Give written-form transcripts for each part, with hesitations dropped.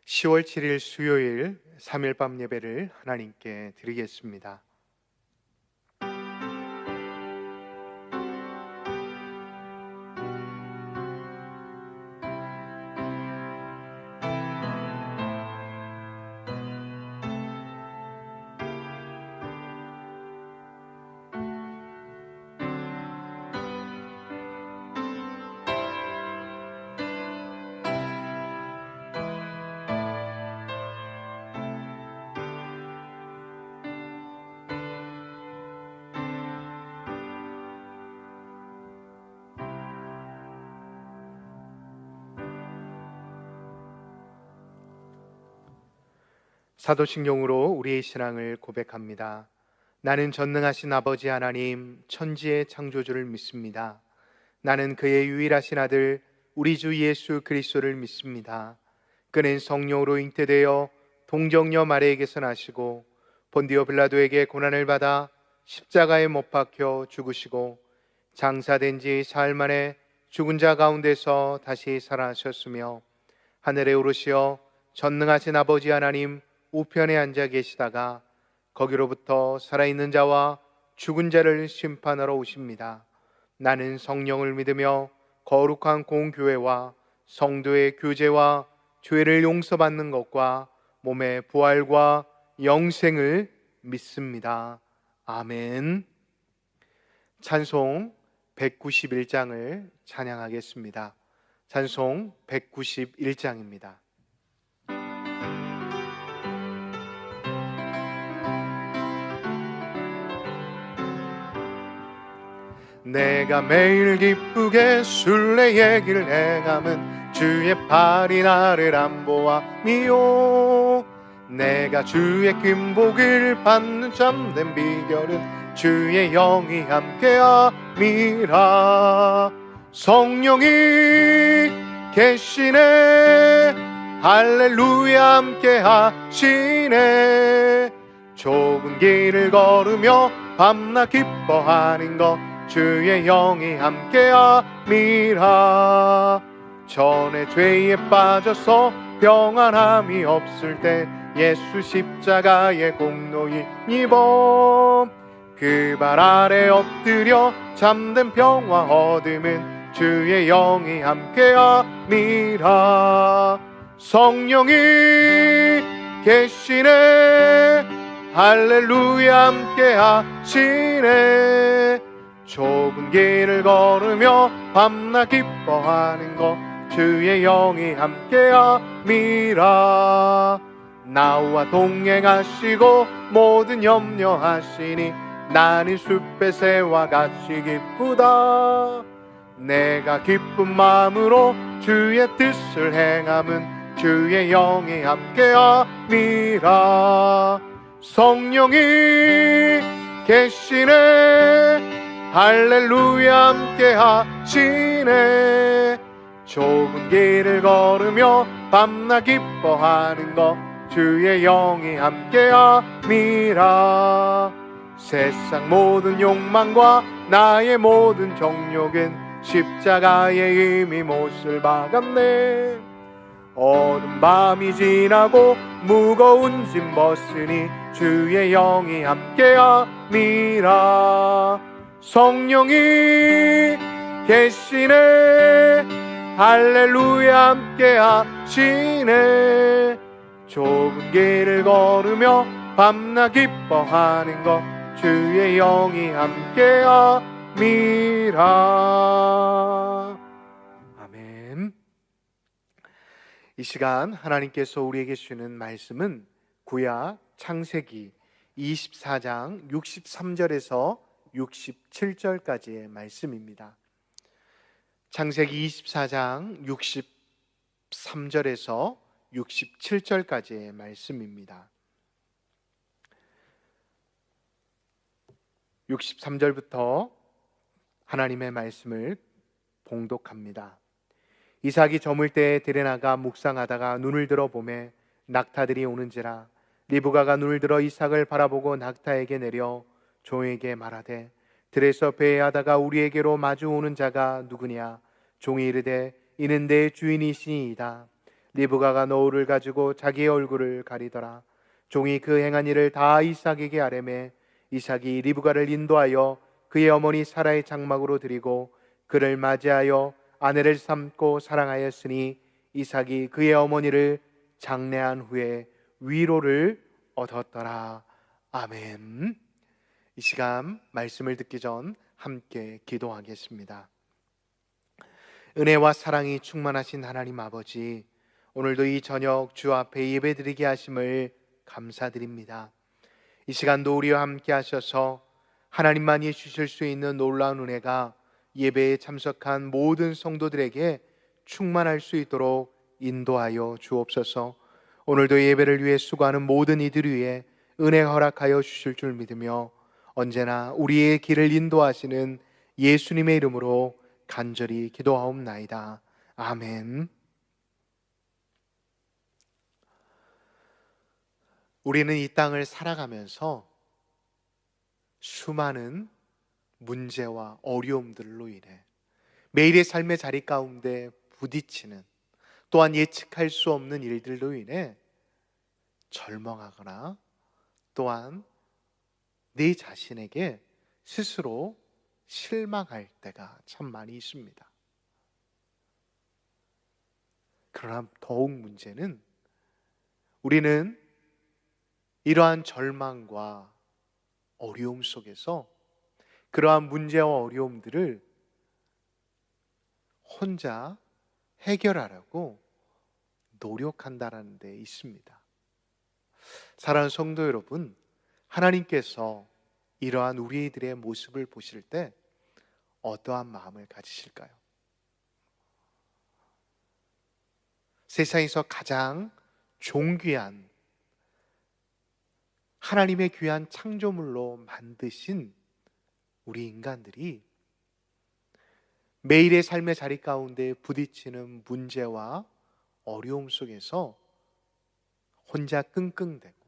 10월 7일 수요일 3일 밤 예배를 하나님께 드리겠습니다. 사도신경으로 우리의 신앙을 고백합니다. 나는 전능하신 아버지 하나님 천지의 창조주를 믿습니다. 나는 그의 유일하신 아들 우리 주 예수 그리스도를 믿습니다. 그는 성령으로 잉태되어 동정녀 마리아에게서 나시고 본디오 빌라도에게 고난을 받아 십자가에 못 박혀 죽으시고 장사된 지 사흘 만에 죽은 자 가운데서 다시 살아나셨으며 하늘에 오르시어 전능하신 아버지 하나님 우편에 앉아 계시다가 거기로부터 살아있는 자와 죽은 자를 심판하러 오십니다. 나는 성령을 믿으며 거룩한 공교회와 성도의 교제와 죄를 용서받는 것과 몸의 부활과 영생을 믿습니다. 아멘. 찬송 191장을 찬양하겠습니다. 찬송 191장입니다. 내가 매일 기쁘게 순례의 길 행함은 주의 팔이 나를 안보함이요. 내가 주의 큰 복을 받는 참된 비결은 주의 영이 함께함이라. 성령이 계시네, 할렐루야 함께하시네. 좁은 길을 걸으며 밤낮 기뻐하는 것 주의 영이 함께함이라. 전에 죄에 빠져서 평안함이 없을 때 예수 십자가의 공로인 이범 그 발 아래 엎드려 잠든 평화 얻음은 주의 영이 함께함이라. 성령이 계시네, 할렐루야 함께하시네. 좁은 길을 걸으며 밤낮 기뻐하는 것 주의 영이 함께함이라. 나와 동행하시고 모든 염려하시니 나는 숲의 새와 같이 기쁘다. 내가 기쁜 마음으로 주의 뜻을 행함은 주의 영이 함께함이라. 성령이 계시네, 할렐루야 함께하시네. 좁은 길을 걸으며 밤낮 기뻐하는 것 주의 영이 함께함이라. 세상 모든 욕망과 나의 모든 정욕은 십자가에 이미 못을 박았네. 어두운 밤이 지나고 무거운 짐 벗으니 주의 영이 함께함이라. 성령이 계시네, 할렐루야 함께하시네. 좁은 길을 걸으며 밤낮 기뻐하는 것 주의 영이 함께함이라. 아멘. 이 시간 하나님께서 우리에게 주시는 말씀은 구약 창세기 24장 63절에서 67절까지의 말씀입니다. 창세기 24장 63절에서 67절까지의 말씀입니다. 63절부터 하나님의 말씀을 봉독합니다. 이삭이 저물 때에 들에 나가 묵상하다가 눈을 들어 보매 낙타들이 오는지라. 리브가가 눈을 들어 이삭을 바라보고 낙타에게 내려 종에게 말하되 들에서 배회하다가 우리에게로 마주 오는 자가 누구냐. 종이 이르되 이는 내 주인이시니이다. 리브가가 노울을 가지고 자기의 얼굴을 가리더라. 종이 그 행한 일을 다 이삭에게 아뢰매 이삭이 리브가를 인도하여 그의 어머니 사라의 장막으로 드리고 그를 맞이하여 아내를 삼고 사랑하였으니 이삭이 그의 어머니를 장례한 후에 위로를 얻었더라. 아멘. 이 시간 말씀을 듣기 전 함께 기도하겠습니다. 은혜와 사랑이 충만하신 하나님 아버지, 오늘도 이 저녁 주 앞에 예배드리게 하심을 감사드립니다. 이 시간도 우리와 함께 하셔서 하나님만이 주실 수 있는 놀라운 은혜가 예배에 참석한 모든 성도들에게 충만할 수 있도록 인도하여 주옵소서. 오늘도 예배를 위해 수고하는 모든 이들 위해 은혜 허락하여 주실 줄 믿으며 언제나 우리의 길을 인도하시는 예수님의 이름으로 간절히 기도하옵나이다. 아멘. 우리는 이 땅을 살아가면서 수많은 문제와 어려움들로 인해 매일의 삶의 자리 가운데 부딪히는, 또한 예측할 수 없는 일들로 인해 절망하거나 또한 내 자신에게 스스로 실망할 때가 참 많이 있습니다. 그러나 더욱 문제는 우리는 이러한 절망과 어려움 속에서 그러한 문제와 어려움들을 혼자 해결하려고 노력한다는 데 있습니다. 사랑하는 성도 여러분, 하나님께서 이러한 우리들의 모습을 보실 때 어떠한 마음을 가지실까요? 세상에서 가장 존귀한 하나님의 귀한 창조물로 만드신 우리 인간들이 매일의 삶의 자리 가운데 부딪히는 문제와 어려움 속에서 혼자 끙끙대고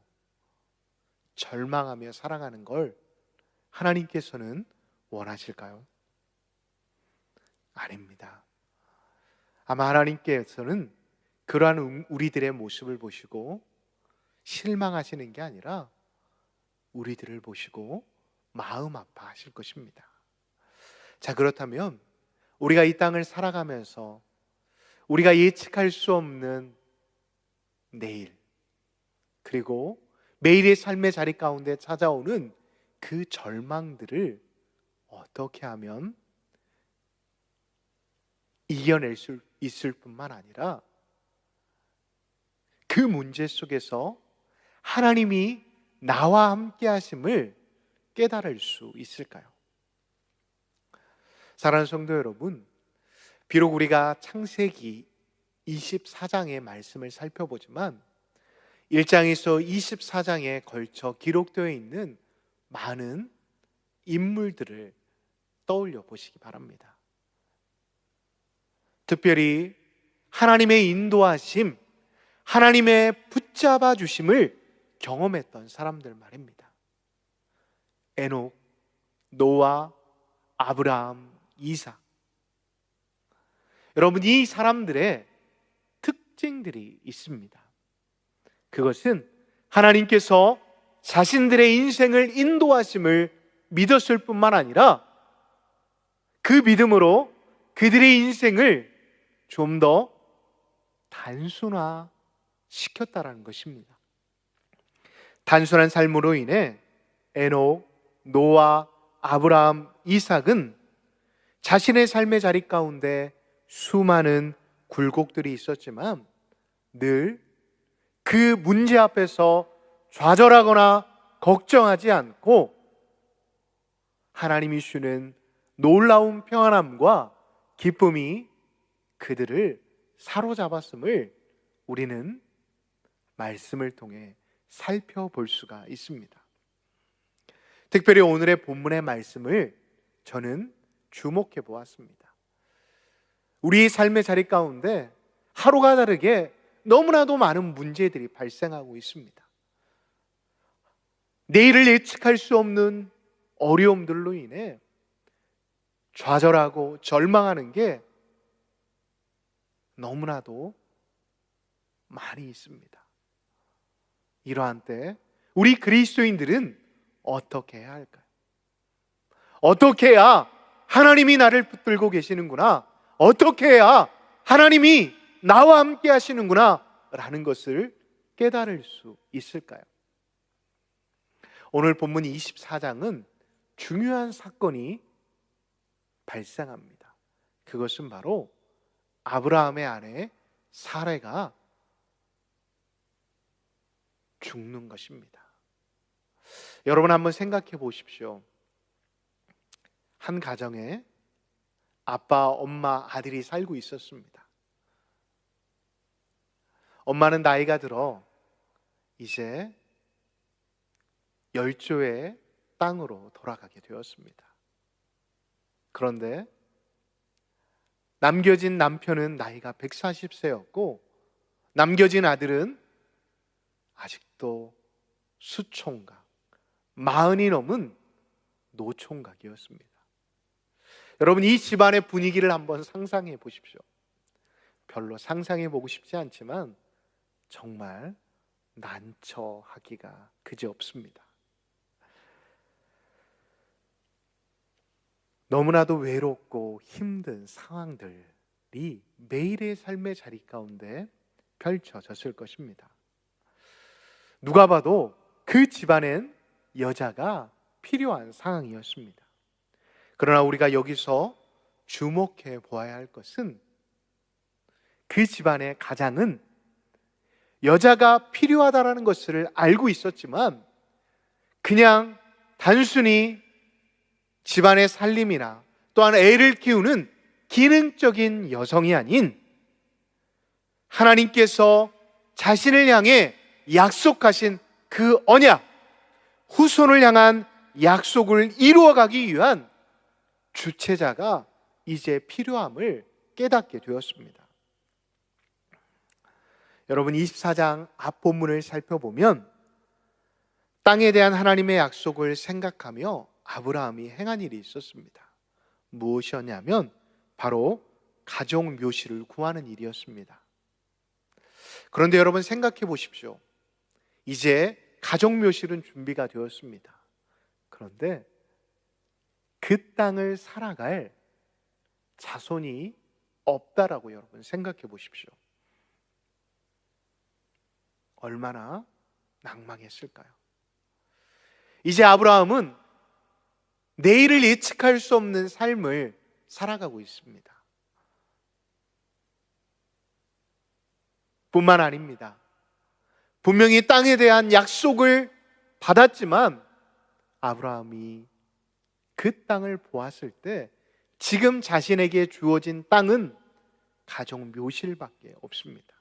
절망하며 살아가는 걸 하나님께서는 원하실까요? 아닙니다. 아마 하나님께서는 그러한 우리들의 모습을 보시고 실망하시는 게 아니라 우리들을 보시고 마음 아파하실 것입니다. 자, 그렇다면 우리가 이 땅을 살아가면서 우리가 예측할 수 없는 내일, 그리고 매일의 삶의 자리 가운데 찾아오는 그 절망들을 어떻게 하면 이겨낼 수 있을 뿐만 아니라 그 문제 속에서 하나님이 나와 함께 하심을 깨달을 수 있을까요? 사랑하는 성도 여러분, 비록 우리가 창세기 24장의 말씀을 살펴보지만 1장에서 24장에 걸쳐 기록되어 있는 많은 인물들을 떠올려 보시기 바랍니다. 특별히 하나님의 인도하심, 하나님의 붙잡아 주심을 경험했던 사람들 말입니다. 에녹, 노아, 아브라함, 이삭. 여러분, 이 사람들의 특징들이 있습니다. 그것은 하나님께서 자신들의 인생을 인도하심을 믿었을 뿐만 아니라 그 믿음으로 그들의 인생을 좀 더 단순화시켰다라는 것입니다. 단순한 삶으로 인해 에녹, 노아, 아브라함, 이삭은 자신의 삶의 자리 가운데 수많은 굴곡들이 있었지만 늘 그 문제 앞에서 좌절하거나 걱정하지 않고 하나님이 주는 놀라운 평안함과 기쁨이 그들을 사로잡았음을 우리는 말씀을 통해 살펴볼 수가 있습니다. 특별히 오늘의 본문의 말씀을 저는 주목해 보았습니다. 우리 삶의 자리 가운데 하루가 다르게 너무나도 많은 문제들이 발생하고 있습니다. 내일을 예측할 수 없는 어려움들로 인해 좌절하고 절망하는 게 너무나도 많이 있습니다. 이러한 때 우리 그리스도인들은 어떻게 해야 할까요? 어떻게 해야 하나님이 나를 붙들고 계시는구나, 어떻게 해야 하나님이 나와 함께 하시는구나 라는 것을 깨달을 수 있을까요? 오늘 본문 24장은 중요한 사건이 발생합니다. 그것은 바로 아브라함의 아내 사레가 죽는 것입니다. 여러분 한번 생각해 보십시오. 한 가정에 아빠, 엄마, 아들이 살고 있었습니다. 엄마는 나이가 들어 이제 열조의 땅으로 돌아가게 되었습니다. 그런데 남겨진 남편은 나이가 140세였고 남겨진 아들은 아직도 수총각, 40이 넘은 노총각이었습니다. 여러분, 이 집안의 분위기를 한번 상상해 보십시오. 별로 상상해 보고 싶지 않지만 정말 난처하기가 그지없습니다. 너무나도 외롭고 힘든 상황들이 매일의 삶의 자리 가운데 펼쳐졌을 것입니다. 누가 봐도 그 집안엔 여자가 필요한 상황이었습니다. 그러나 우리가 여기서 주목해 보아야 할 것은 그 집안의 가장은 여자가 필요하다라는 것을 알고 있었지만 그냥 단순히 집안의 살림이나 또한 애를 키우는 기능적인 여성이 아닌 하나님께서 자신을 향해 약속하신 그 언약, 후손을 향한 약속을 이루어가기 위한 주체자가 이제 필요함을 깨닫게 되었습니다. 여러분, 24장 앞본문을 살펴보면 땅에 대한 하나님의 약속을 생각하며 아브라함이 행한 일이 있었습니다. 무엇이었냐면 바로 가족 묘실을 구하는 일이었습니다. 그런데 여러분 생각해 보십시오. 이제 가족 묘실은 준비가 되었습니다. 그런데 그 땅을 살아갈 자손이 없다라고 여러분 생각해 보십시오. 얼마나 낭망했을까요? 이제 아브라함은 내일을 예측할 수 없는 삶을 살아가고 있습니다. 뿐만 아닙니다. 분명히 땅에 대한 약속을 받았지만 아브라함이 그 땅을 보았을 때 지금 자신에게 주어진 땅은 가족 묘실밖에 없습니다.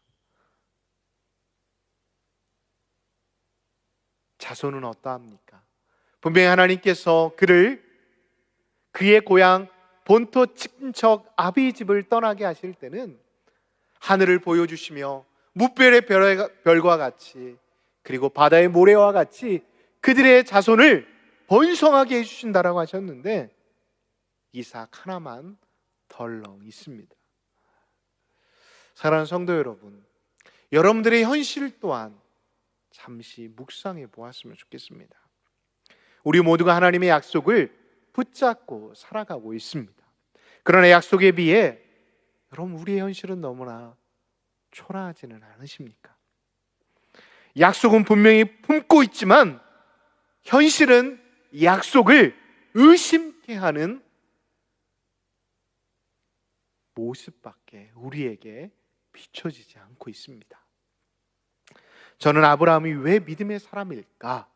자손은 어떠합니까? 분명히 하나님께서 그의 고향 본토 친척 아비 집을 떠나게 하실 때는 하늘을 보여주시며 무별의 별과 같이 그리고 바다의 모래와 같이 그들의 자손을 번성하게 해주신다라고 하셨는데 이삭 하나만 덜렁 있습니다. 사랑하는 성도 여러분, 여러분들의 현실 또한 잠시 묵상해 보았으면 좋겠습니다. 우리 모두가 하나님의 약속을 붙잡고 살아가고 있습니다. 그러나 약속에 비해 여러분 우리의 현실은 너무나 초라하지는 않으십니까? 약속은 분명히 품고 있지만 현실은 약속을 의심케 하는 모습밖에 우리에게 비춰지지 않고 있습니다. 저는 아브라함이 왜 믿음의 사람일까?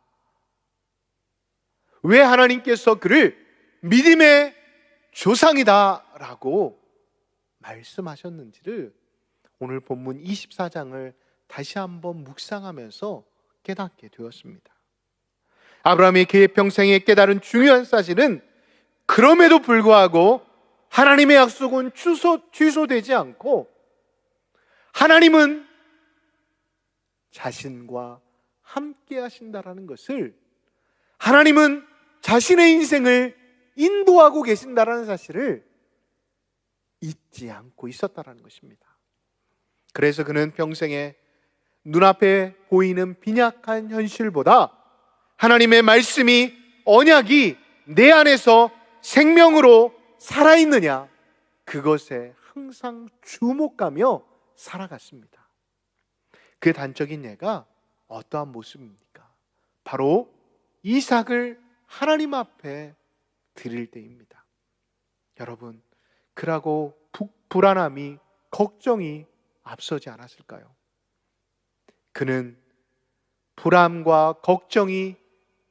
왜 하나님께서 그를 믿음의 조상이다라고 말씀하셨는지를 오늘 본문 24장을 다시 한번 묵상하면서 깨닫게 되었습니다. 아브라함이 그의 평생에 깨달은 중요한 사실은 그럼에도 불구하고 하나님의 약속은 취소되지 않고 하나님은 자신과 함께 하신다라는 것을, 하나님은 자신의 인생을 인도하고 계신다라는 사실을 잊지 않고 있었다라는 것입니다. 그래서 그는 평생에 눈앞에 보이는 빈약한 현실보다 하나님의 말씀이, 언약이 내 안에서 생명으로 살아있느냐, 그것에 항상 주목하며 살아갔습니다. 그 단적인 예가 어떠한 모습입니까? 바로 이삭을 하나님 앞에 드릴 때입니다. 여러분, 그러고 불안함이, 걱정이 앞서지 않았을까요? 그는 불안과 걱정이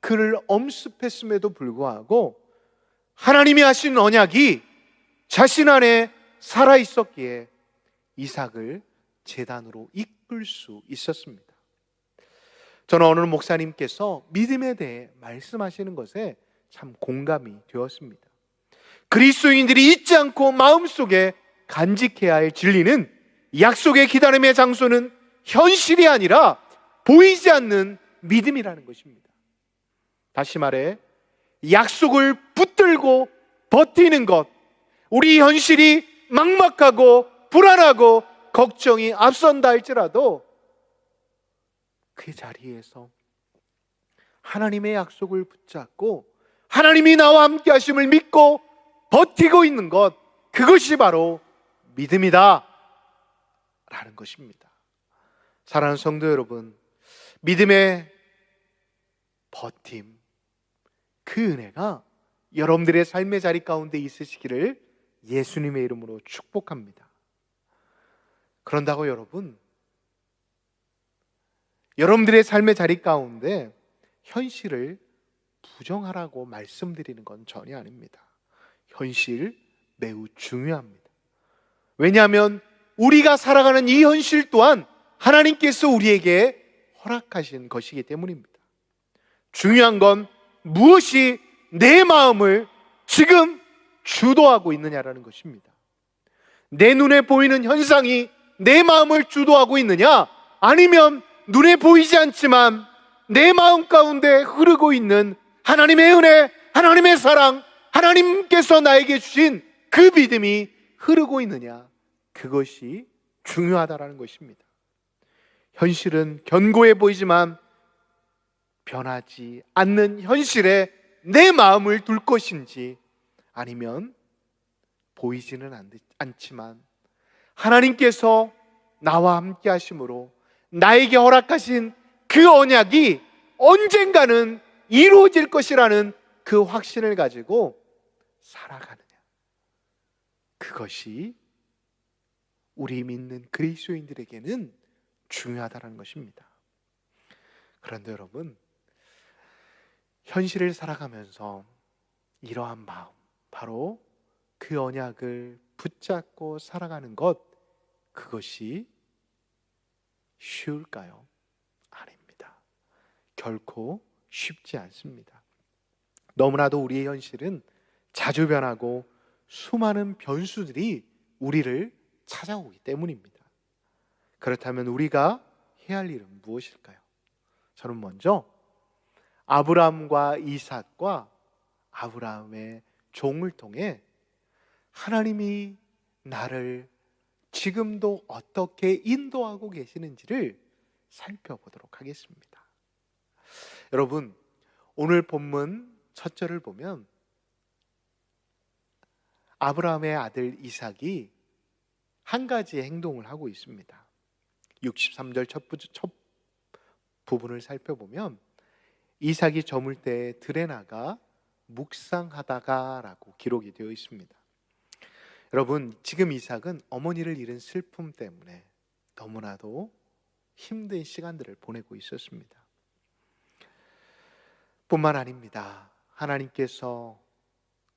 그를 엄습했음에도 불구하고 하나님이 하신 언약이 자신 안에 살아있었기에 이삭을 제단으로 이끌 수 있었습니다. 저는 어느 목사님께서 믿음에 대해 말씀하시는 것에 참 공감이 되었습니다. 그리스도인들이 잊지 않고 마음속에 간직해야 할 진리는, 약속의 기다림의 장소는 현실이 아니라 보이지 않는 믿음이라는 것입니다. 다시 말해, 약속을 붙들고 버티는 것, 우리 현실이 막막하고 불안하고 걱정이 앞선다 할지라도 그 자리에서 하나님의 약속을 붙잡고 하나님이 나와 함께 하심을 믿고 버티고 있는 것, 그것이 바로 믿음이다 라는 것입니다. 사랑하는 성도 여러분, 믿음의 버팀, 그 은혜가 여러분들의 삶의 자리 가운데 있으시기를 예수님의 이름으로 축복합니다. 그런다고 여러분들의 삶의 자리 가운데 현실을 부정하라고 말씀드리는 건 전혀 아닙니다. 현실 매우 중요합니다. 왜냐하면 우리가 살아가는 이 현실 또한 하나님께서 우리에게 허락하신 것이기 때문입니다. 중요한 건 무엇이 내 마음을 지금 주도하고 있느냐라는 것입니다. 내 눈에 보이는 현상이 내 마음을 주도하고 있느냐, 아니면 눈에 보이지 않지만 내 마음 가운데 흐르고 있는 하나님의 은혜, 하나님의 사랑, 하나님께서 나에게 주신 그 믿음이 흐르고 있느냐, 그것이 중요하다라는 것입니다. 현실은 견고해 보이지만 변하지 않는 현실에 내 마음을 둘 것인지, 아니면 보이지는 않지만 하나님께서 나와 함께 하심으로 나에게 허락하신 그 언약이 언젠가는 이루어질 것이라는 그 확신을 가지고 살아가느냐, 그것이 우리 믿는 그리스도인들에게는 중요하다는 것입니다. 그런데 여러분, 현실을 살아가면서 이러한 마음, 바로 그 언약을 붙잡고 살아가는 것, 그것이 쉬울까요? 아닙니다. 결코 쉽지 않습니다. 너무나도 우리의 현실은 자주 변하고 수많은 변수들이 우리를 찾아오기 때문입니다. 그렇다면 우리가 해야 할 일은 무엇일까요? 저는 먼저 아브라함과 이삭과 아브라함의 종을 통해 하나님이 나를 지금도 어떻게 인도하고 계시는지를 살펴보도록 하겠습니다. 여러분, 오늘 본문 첫 절을 보면 아브라함의 아들 이삭이 한 가지의 행동을 하고 있습니다. 63절 첫 부분을 살펴보면 이삭이 저물 때 들에 나가 묵상하다가 라고 기록이 되어 있습니다. 여러분, 지금 이삭은 어머니를 잃은 슬픔 때문에 너무나도 힘든 시간들을 보내고 있었습니다. 뿐만 아닙니다. 하나님께서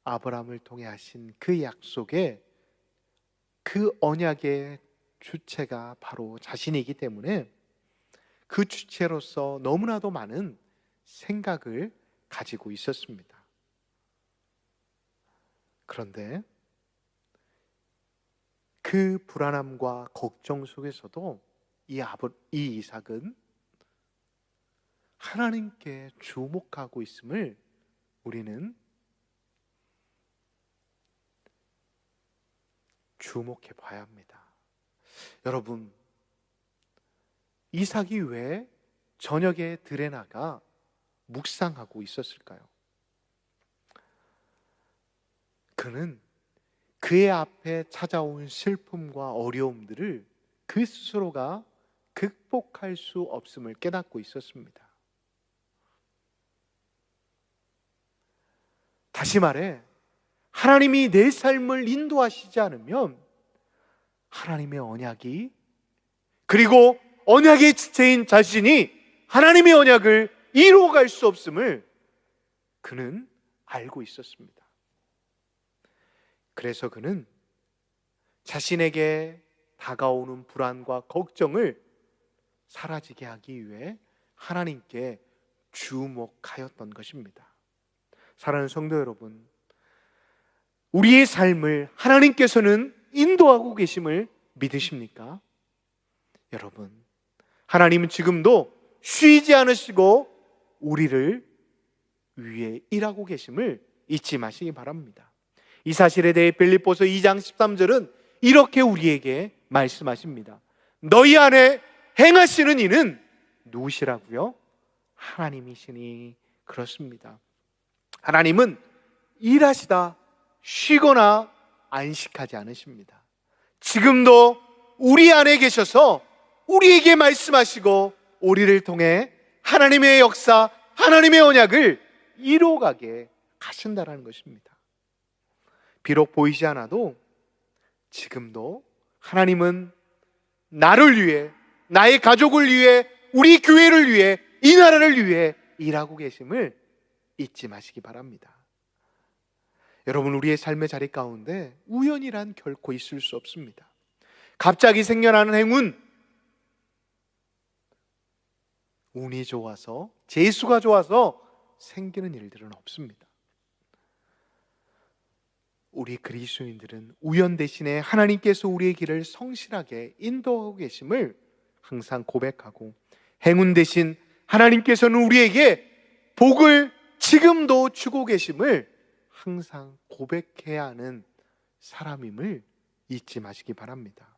아브라함을 통해 하신 그 약속에, 그 언약의 주체가 바로 자신이기 때문에 그 주체로서 너무나도 많은 생각을 가지고 있었습니다. 그런데 그 불안함과 걱정 속에서도 이 이삭은 하나님께 주목하고 있음을 우리는 주목해 봐야 합니다. 여러분, 이삭이 왜 저녁에 들에 나가 묵상하고 있었을까요? 그는 그의 앞에 찾아온 슬픔과 어려움들을 그 스스로가 극복할 수 없음을 깨닫고 있었습니다. 다시 말해, 하나님이 내 삶을 인도하시지 않으면 하나님의 언약이, 그리고 언약의 주체인 자신이 하나님의 언약을 이루어갈 수 없음을 그는 알고 있었습니다. 그래서 그는 자신에게 다가오는 불안과 걱정을 사라지게 하기 위해 하나님께 주목하였던 것입니다. 사랑하는 성도 여러분, 우리의 삶을 하나님께서는 인도하고 계심을 믿으십니까? 여러분, 하나님은 지금도 쉬지 않으시고 우리를 위해 일하고 계심을 잊지 마시기 바랍니다. 이 사실에 대해 빌립보서 2장 13절은 이렇게 우리에게 말씀하십니다. 너희 안에 행하시는 이는 누구시라고요? 하나님이시니. 그렇습니다. 하나님은 일하시다 쉬거나 안식하지 않으십니다. 지금도 우리 안에 계셔서 우리에게 말씀하시고 우리를 통해 하나님의 역사, 하나님의 언약을 이루어가게 하신다라는 것입니다. 비록 보이지 않아도 지금도 하나님은 나를 위해, 나의 가족을 위해, 우리 교회를 위해, 이 나라를 위해 일하고 계심을 잊지 마시기 바랍니다. 여러분, 우리의 삶의 자리 가운데 우연이란 결코 있을 수 없습니다. 갑자기 생겨나는 행운, 운이 좋아서, 재수가 좋아서 생기는 일들은 없습니다. 우리 그리스도인들은 우연 대신에 하나님께서 우리의 길을 성실하게 인도하고 계심을 항상 고백하고, 행운 대신 하나님께서는 우리에게 복을 지금도 주고 계심을 항상 고백해야 하는 사람임을 잊지 마시기 바랍니다.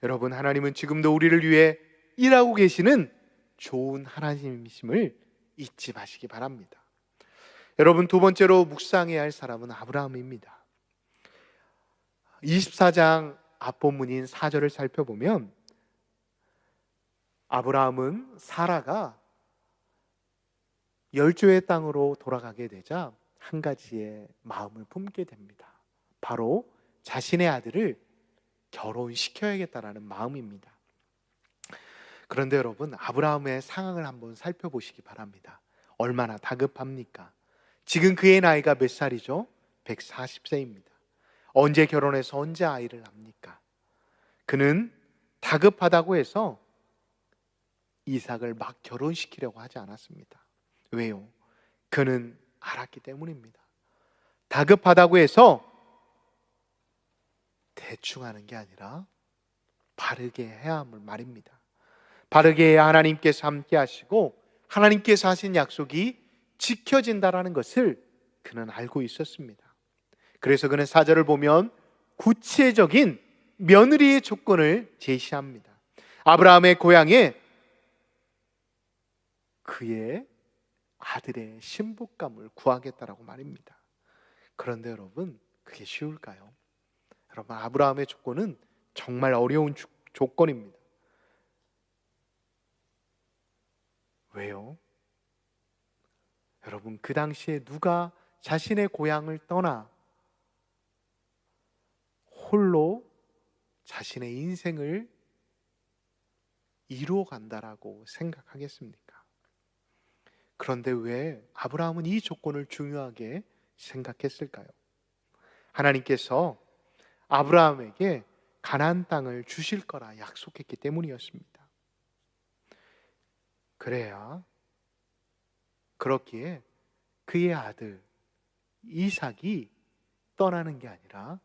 여러분, 하나님은 지금도 우리를 위해 일하고 계시는 좋은 하나님이심을 잊지 마시기 바랍니다. 여러분, 두 번째로 묵상해야 할 사람은 아브라함입니다. 24장 앞본문인 4절을 살펴보면 아브라함은 사라가 열조의 땅으로 돌아가게 되자 한 가지의 마음을 품게 됩니다. 바로 자신의 아들을 결혼시켜야겠다라는 마음입니다. 그런데 여러분, 아브라함의 상황을 한번 살펴보시기 바랍니다. 얼마나 다급합니까? 지금 그의 나이가 몇 살이죠? 140세입니다. 언제 결혼해서 언제 아이를 낳습니까? 그는 다급하다고 해서 이삭을 막 결혼시키려고 하지 않았습니다. 왜요? 그는 알았기 때문입니다. 다급하다고 해서 대충 하는 게 아니라 바르게 해야 함을 말입니다. 바르게 해야 하나님께서 함께 하시고 하나님께서 하신 약속이 지켜진다라는 것을 그는 알고 있었습니다. 그래서 그는 4절을 보면 구체적인 며느리의 조건을 제시합니다. 아브라함의 고향에 그의 아들의 신부감을 구하겠다라고 말입니다. 그런데 여러분, 그게 쉬울까요? 여러분, 아브라함의 조건은 정말 어려운 조건입니다. 왜요? 여러분, 그 당시에 누가 자신의 고향을 떠나 홀로 자신의 인생을 이루어 간다라고 생각하겠습니까? 그런데 왜 아브라함은 이 조건을 중요하게 생각했을까요? 하나님께서 아브라함에게 가나안 땅을 주실 거라 약속했기 때문이었습니다. 그렇기에 그의 아들 이삭이 떠나는 게 아니라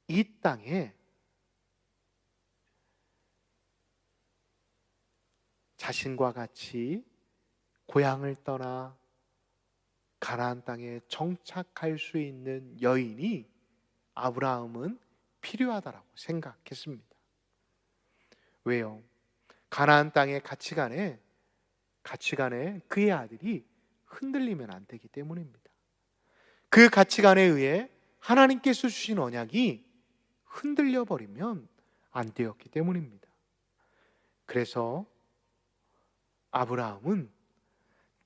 이 땅에 자신과 같이 고향을 떠나 가나안 땅에 정착할 수 있는 여인이 아브라함은 필요하다라고 생각했습니다. 왜요? 가나안 땅의 가치관에 그의 아들이 흔들리면 안 되기 때문입니다. 그 가치관에 의해 하나님께서 주신 언약이 흔들려 버리면 안 되었기 때문입니다. 그래서 아브라함은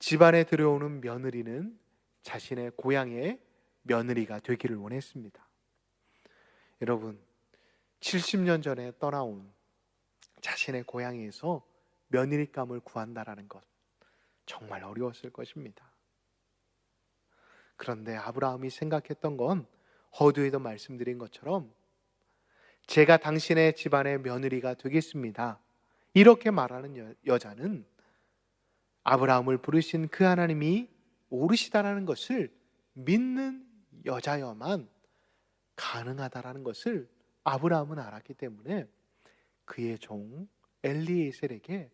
집안에 들여오는 며느리는 자신의 고향의 며느리가 되기를 원했습니다. 여러분, 70년 전에 떠나온 자신의 고향에서 며느리감을 구한다라는 것, 정말 어려웠을 것입니다. 그런데 아브라함이 생각했던 건 허두에도 말씀드린 것처럼 제가 당신의 집안의 며느리가 되겠습니다, 이렇게 말하는 여자는 아브라함을 부르신 그 하나님이 오르시다라는 것을 믿는 여자여만 가능하다라는 것을 아브라함은 알았기 때문에 그의 종 엘리에셀에게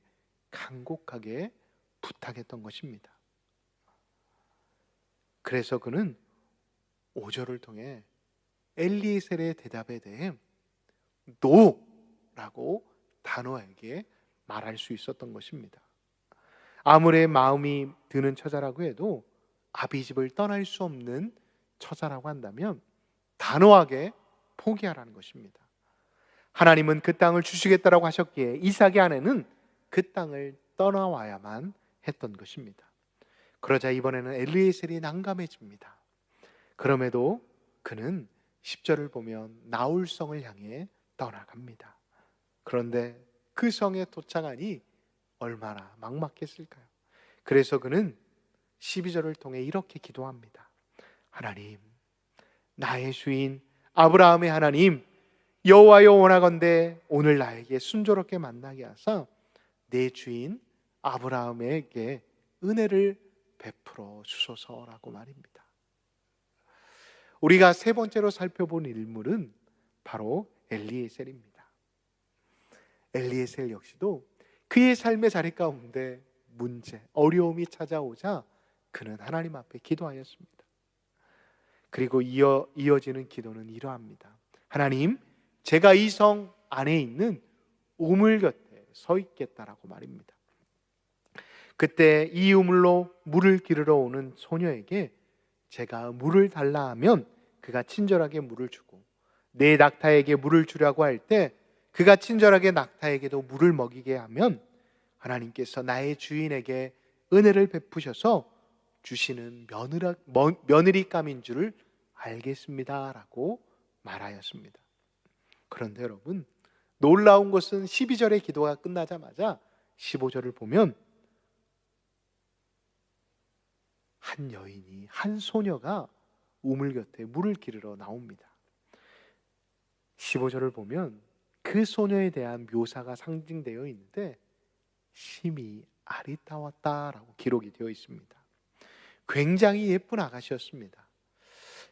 간곡하게 부탁했던 것입니다. 그래서 그는 5절을 통해 엘리에셀의 대답에 대해 노라고 단호하게 말할 수 있었던 것입니다. 아무리 마음이 드는 처자라고 해도 아비집을 떠날 수 없는 처자라고 한다면 단호하게 포기하라는 것입니다. 하나님은 그 땅을 주시겠다라고 하셨기에 이삭의 아내는 그 땅을 떠나와야만 했던 것입니다. 그러자 이번에는 엘리에셀이 난감해집니다. 그럼에도 그는 10절을 보면 나홀성을 향해 떠나갑니다. 그런데 그 성에 도착하니 얼마나 막막했을까요? 그래서 그는 12절을 통해 이렇게 기도합니다. 하나님, 나의 주인 아브라함의 하나님, 여호와여, 원하건대 오늘 나에게 순조롭게 만나게 하사 내 주인 아브라함에게 은혜를 베풀어 주소서라고 말입니다. 우리가 세 번째로 살펴본 인물은 바로 엘리에셀입니다. 엘리에셀 역시도 그의 삶의 자리 가운데 문제, 어려움이 찾아오자 그는 하나님 앞에 기도하였습니다. 그리고 이어지는 기도는 이러합니다. 하나님, 제가 이 성 안에 있는 우물 곁에 서 있겠다라고 말입니다. 그때 이 우물로 물을 기르러 오는 소녀에게 제가 물을 달라 하면 그가 친절하게 물을 주고, 내 낙타에게 물을 주려고 할 때 그가 친절하게 낙타에게도 물을 먹이게 하면 하나님께서 나의 주인에게 은혜를 베푸셔서 주시는 며느리감인 줄을 알겠습니다 라고 말하였습니다. 그런데 여러분, 놀라운 것은 12절의 기도가 끝나자마자 15절을 보면 한 여인이, 한 소녀가 우물 곁에 물을 기르러 나옵니다. 15절을 보면 그 소녀에 대한 묘사가 상징되어 있는데 심히 아리따웠다라고 기록이 되어 있습니다. 굉장히 예쁜 아가씨였습니다.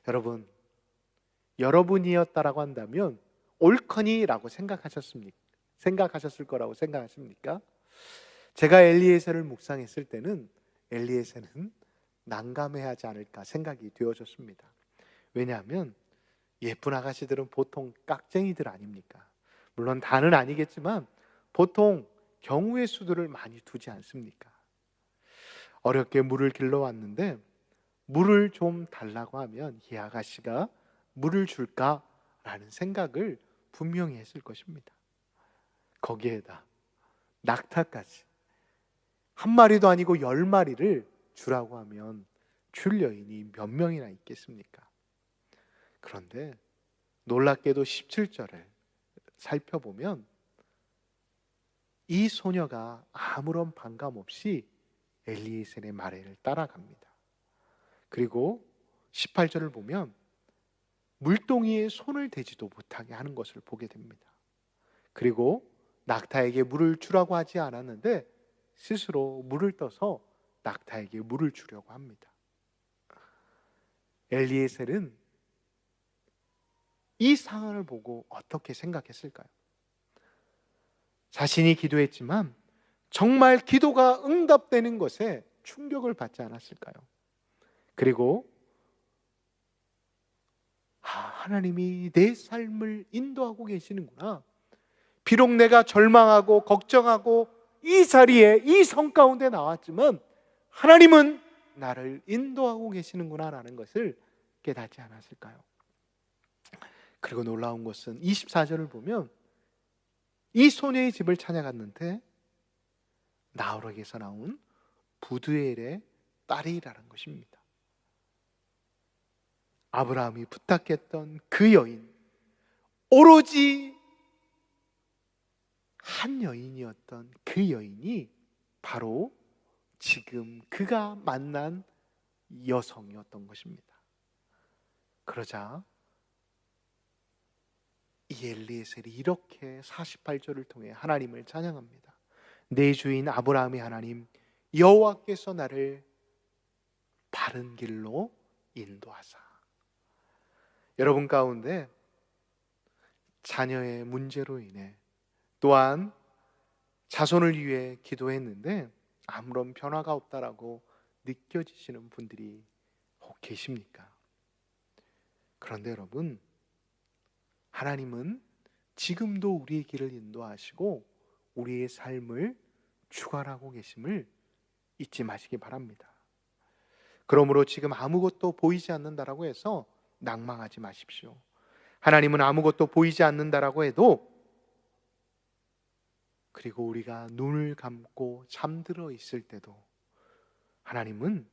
여러분, 여러분이었다라고 한다면 옳거니라고 생각하셨을 거라고 생각하십니까? 제가 엘리에셀을 묵상했을 때는 엘리에셀은 난감해하지 않을까 생각이 되어졌습니다. 왜냐하면 예쁜 아가씨들은 보통 깍쟁이들 아닙니까? 물론 다는 아니겠지만 보통 경우의 수들을 많이 두지 않습니까? 어렵게 물을 길러왔는데 물을 좀 달라고 하면 이 아가씨가 물을 줄까라는 생각을 분명히 했을 것입니다. 거기에다 낙타까지 한 마리도 아니고 10마리를 주라고 하면 줄 여인이 몇 명이나 있겠습니까? 그런데 놀랍게도 17절을 살펴보면 이 소녀가 아무런 반감 없이 엘리에셀의 말을 따라갑니다. 그리고 18절을 보면 물동이에 손을 대지도 못하게 하는 것을 보게 됩니다. 그리고 낙타에게 물을 주라고 하지 않았는데 스스로 물을 떠서 낙타에게 물을 주려고 합니다. 엘리에셀은 이 상황을 보고 어떻게 생각했을까요? 자신이 기도했지만 정말 기도가 응답되는 것에 충격을 받지 않았을까요? 그리고 하나님이 내 삶을 인도하고 계시는구나, 비록 내가 절망하고 걱정하고 이 자리에 이 성 가운데 나왔지만 하나님은 나를 인도하고 계시는구나라는 것을 깨닫지 않았을까요? 그리고 놀라운 것은 24절을 보면 이 소녀의 집을 찾아갔는데 나홀에게서 나온 부두엘의 딸이라는 것입니다. 아브라함이 부탁했던 그 여인, 오로지 한 여인이었던 그 여인이 바로 지금 그가 만난 여성이었던 것입니다. 그러자 이 엘리에셀이 이렇게 48절을 통해 하나님을 찬양합니다. 내 주인 아브라함의 하나님 여호와께서 나를 바른 길로 인도하사. 여러분 가운데 자녀의 문제로 인해 또한 자손을 위해 기도했는데 아무런 변화가 없다라고 느껴지시는 분들이 혹 계십니까? 그런데 여러분, 하나님은 지금도 우리의 길을 인도하시고 우리의 삶을 주관하고 계심을 잊지 마시기 바랍니다. 그러므로 지금 아무것도 보이지 않는다라고 해서 낭망하지 마십시오. 하나님은 아무것도 보이지 않는다라고 해도, 그리고 우리가 눈을 감고 잠들어 있을 때도 하나님은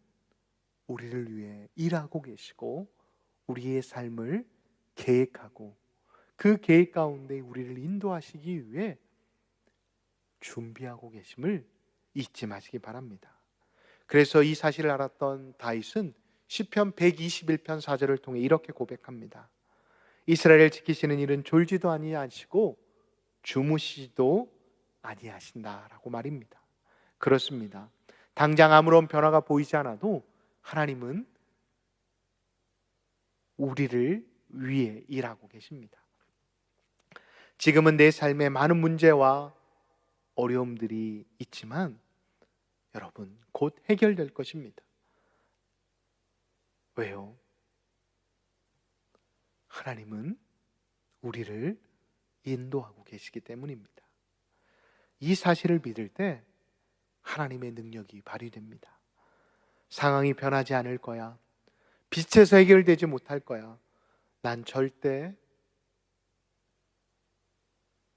우리를 위해 일하고 계시고 우리의 삶을 계획하고 그 계획 가운데 우리를 인도하시기 위해 준비하고 계심을 잊지 마시기 바랍니다. 그래서 이 사실을 알았던 다윗은 시편 121편 4절을 통해 이렇게 고백합니다. 이스라엘을 지키시는 일은 졸지도 아니하시고 주무시지도 아니하신다라고 말입니다. 그렇습니다. 당장 아무런 변화가 보이지 않아도 하나님은 우리를 위해 일하고 계십니다. 지금은 내 삶에 많은 문제와 어려움들이 있지만 여러분, 곧 해결될 것입니다. 왜요? 하나님은 우리를 인도하고 계시기 때문입니다. 이 사실을 믿을 때 하나님의 능력이 발휘됩니다. 상황이 변하지 않을 거야, 빛에서 해결되지 못할 거야, 난 절대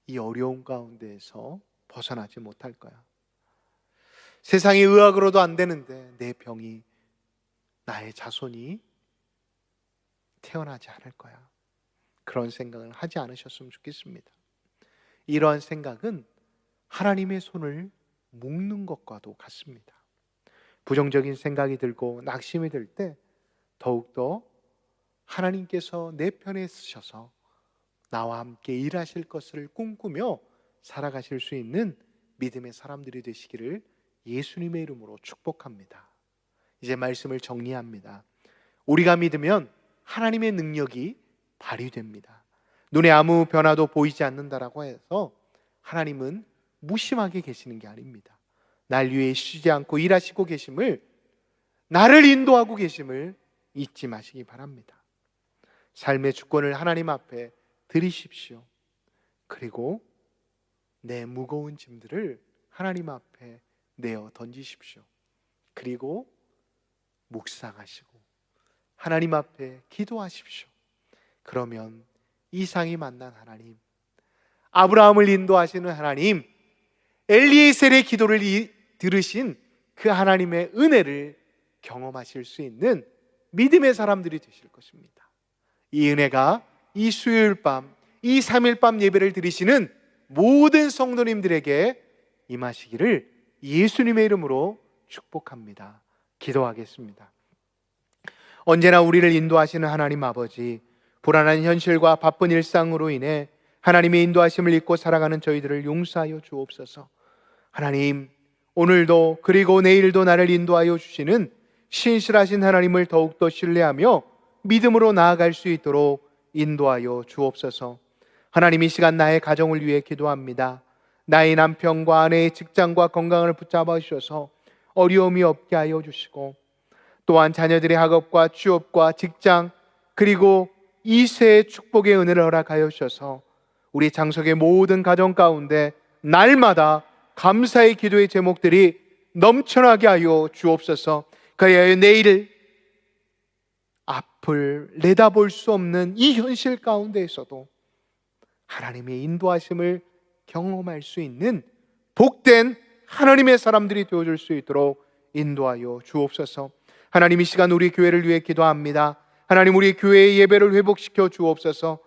이 어려움 가운데에서 벗어나지 못할 거야, 세상의 의학으로도 안 되는데 내 병이, 나의 자손이 태어나지 않을 거야, 그런 생각을 하지 않으셨으면 좋겠습니다. 이러한 생각은 하나님의 손을 묶는 것과도 같습니다. 부정적인 생각이 들고 낙심이 들 때 더욱더 하나님께서 내 편에 서셔서 나와 함께 일하실 것을 꿈꾸며 살아가실 수 있는 믿음의 사람들이 되시기를 예수님의 이름으로 축복합니다. 이제 말씀을 정리합니다. 우리가 믿으면 하나님의 능력이 발휘됩니다. 눈에 아무 변화도 보이지 않는다라고 해서 하나님은 무심하게 계시는 게 아닙니다. 날 위해 쉬지 않고 일하시고 계심을, 나를 인도하고 계심을 잊지 마시기 바랍니다. 삶의 주권을 하나님 앞에 드리십시오. 그리고 내 무거운 짐들을 하나님 앞에 내어 던지십시오. 그리고 묵상하시고 하나님 앞에 기도하십시오. 그러면 이상이 만난 하나님, 아브라함을 인도하시는 하나님, 엘리에셀의 기도를 들으신 그 하나님의 은혜를 경험하실 수 있는 믿음의 사람들이 되실 것입니다. 이 은혜가 이 수요일 밤, 이 3일 밤 예배를 드리시는 모든 성도님들에게 임하시기를 예수님의 이름으로 축복합니다. 기도하겠습니다. 언제나 우리를 인도하시는 하나님 아버지, 불안한 현실과 바쁜 일상으로 인해 하나님의 인도하심을 잊고 살아가는 저희들을 용서하여 주옵소서. 하나님, 오늘도 그리고 내일도 나를 인도하여 주시는 신실하신 하나님을 더욱더 신뢰하며 믿음으로 나아갈 수 있도록 인도하여 주옵소서. 하나님, 이 시간 나의 가정을 위해 기도합니다. 나의 남편과 아내의 직장과 건강을 붙잡아 주셔서 어려움이 없게 하여 주시고, 또한 자녀들의 학업과 취업과 직장, 그리고 이세의 축복의 은혜를 허락하여 주셔서 우리 장석의 모든 가정 가운데 날마다 감사의 기도의 제목들이 넘쳐나게 하여 주옵소서. 그리하여 내일 앞을 내다볼 수 없는 이 현실 가운데에서도 하나님의 인도하심을 경험할 수 있는 복된 하나님의 사람들이 되어줄 수 있도록 인도하여 주옵소서. 하나님, 이 시간 우리 교회를 위해 기도합니다. 하나님, 우리 교회의 예배를 회복시켜 주옵소서.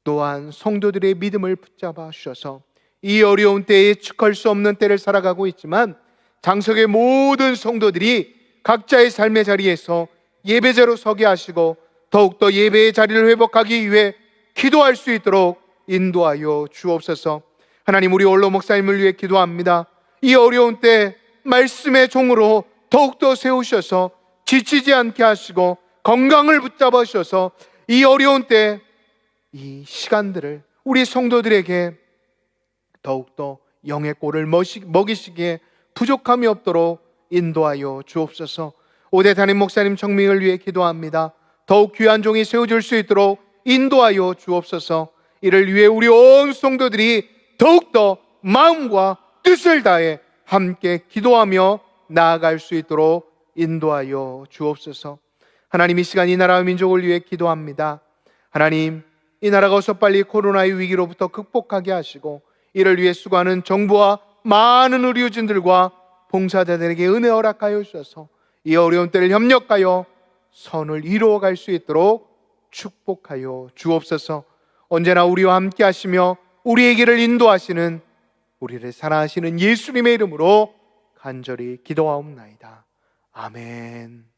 또한 성도들의 믿음을 붙잡아 주셔서 이 어려운 때에 축할 수 없는 때를 살아가고 있지만 장석의 모든 성도들이 각자의 삶의 자리에서 예배자로 서게 하시고 더욱더 예배의 자리를 회복하기 위해 기도할 수 있도록 인도하여 주옵소서. 하나님, 우리 원로 목사님을 위해 기도합니다. 이 어려운 때 말씀의 종으로 더욱더 세우셔서 지치지 않게 하시고 건강을 붙잡아 주셔서 이 어려운 때 이 시간들을 우리 성도들에게 더욱더 영의 꼴을 먹이시기에 부족함이 없도록 인도하여 주옵소서. 오대 담임 목사님 청명을 위해 기도합니다. 더욱 귀한 종이 세워질 수 있도록 인도하여 주옵소서. 이를 위해 우리 온 성도들이 더욱더 마음과 뜻을 다해 함께 기도하며 나아갈 수 있도록 인도하여 주옵소서. 하나님, 이 시간 이 나라와 민족을 위해 기도합니다. 하나님, 이 나라가 어서 빨리 코로나의 위기로부터 극복하게 하시고 이를 위해 수고하는 정부와 많은 의료진들과 봉사자들에게 은혜 허락하여 주셔서 이 어려운 때를 협력하여 선을 이루어갈 수 있도록 축복하여 주옵소서. 언제나 우리와 함께 하시며 우리의 길을 인도하시는, 우리를 사랑하시는 예수님의 이름으로 간절히 기도하옵나이다. 아멘.